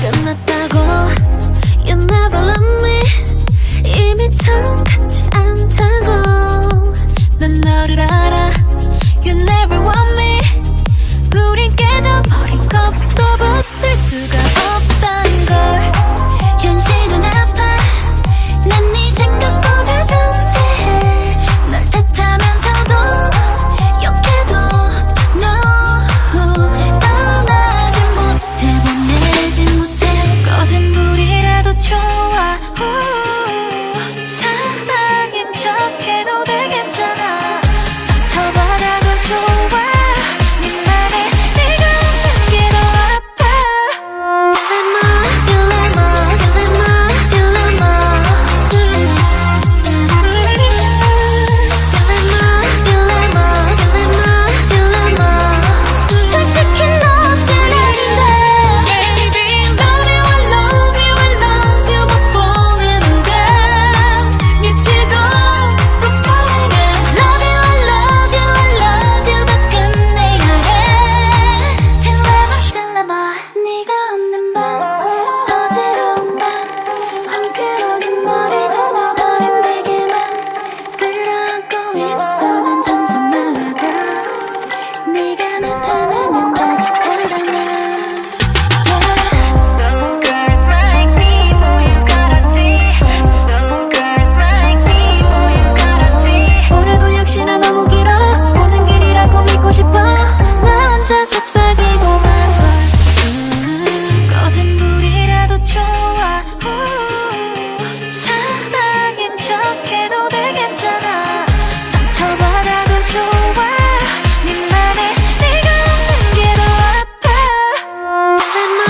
끝났다고 You never love me 이미 처음 같지 않다고 난 너를 알아 You never want me 우린 깨져버린 컵도 붙들 수가 없단 걸 현실은 아파 난 네 생각보다 섬세해 널 탓하면서도 욕해도 No 떠나진 못해 보내진 못해 꺼진 불이라도 좋아 사랑인 척해도 되겠잖아 상처받아도 좋아 네 맘에 내가 없는 게 더 아파 딜레마 딜레마 딜레마 딜레마 딜레마 딜레마 솔직히 너 없인 아닌데 Baby love you I love you I love you 못 보는데 미치도록 사랑해 Love you I love you I love you 다 끝내야 해 딜레마 네가 없는 밤 어지러운 밤 헝클어진 머리 젖어버린 베개만 끌어안고 있어 난 점점 말라가 네가 나타나면 다시 살아나 No girl like me, who you gotta see? No girl like me, who you gotta see? 오늘도 역시나 너무 길어 오는 길이라고 믿고 싶어 나 혼자 속삭이고만 꺼진 불이라도 좋아 사랑인 척해도 되겠잖아 상처받아도 좋아 네 맘에 내가 없는 게 더 아파 딜레마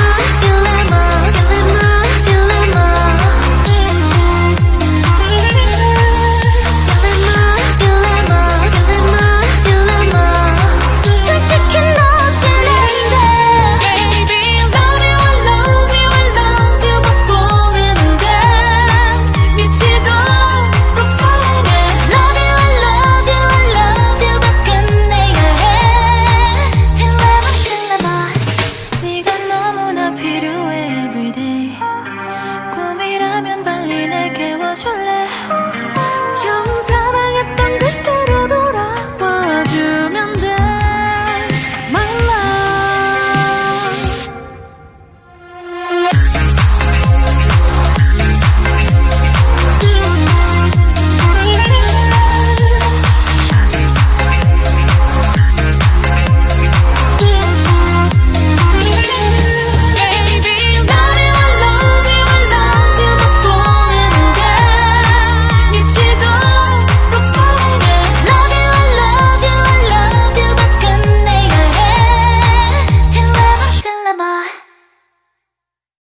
딜레마 딜레마 딜레마 딜레마 딜레마 솔직히 너 없인 아닌데 Baby love you I love you I love you 못 보는데 미치도록 사랑해 Love you I love you I love you 다 끝내야 해 딜레마 네가 너무나 필요해 everyday 꿈이라면 빨리 날 깨워줄래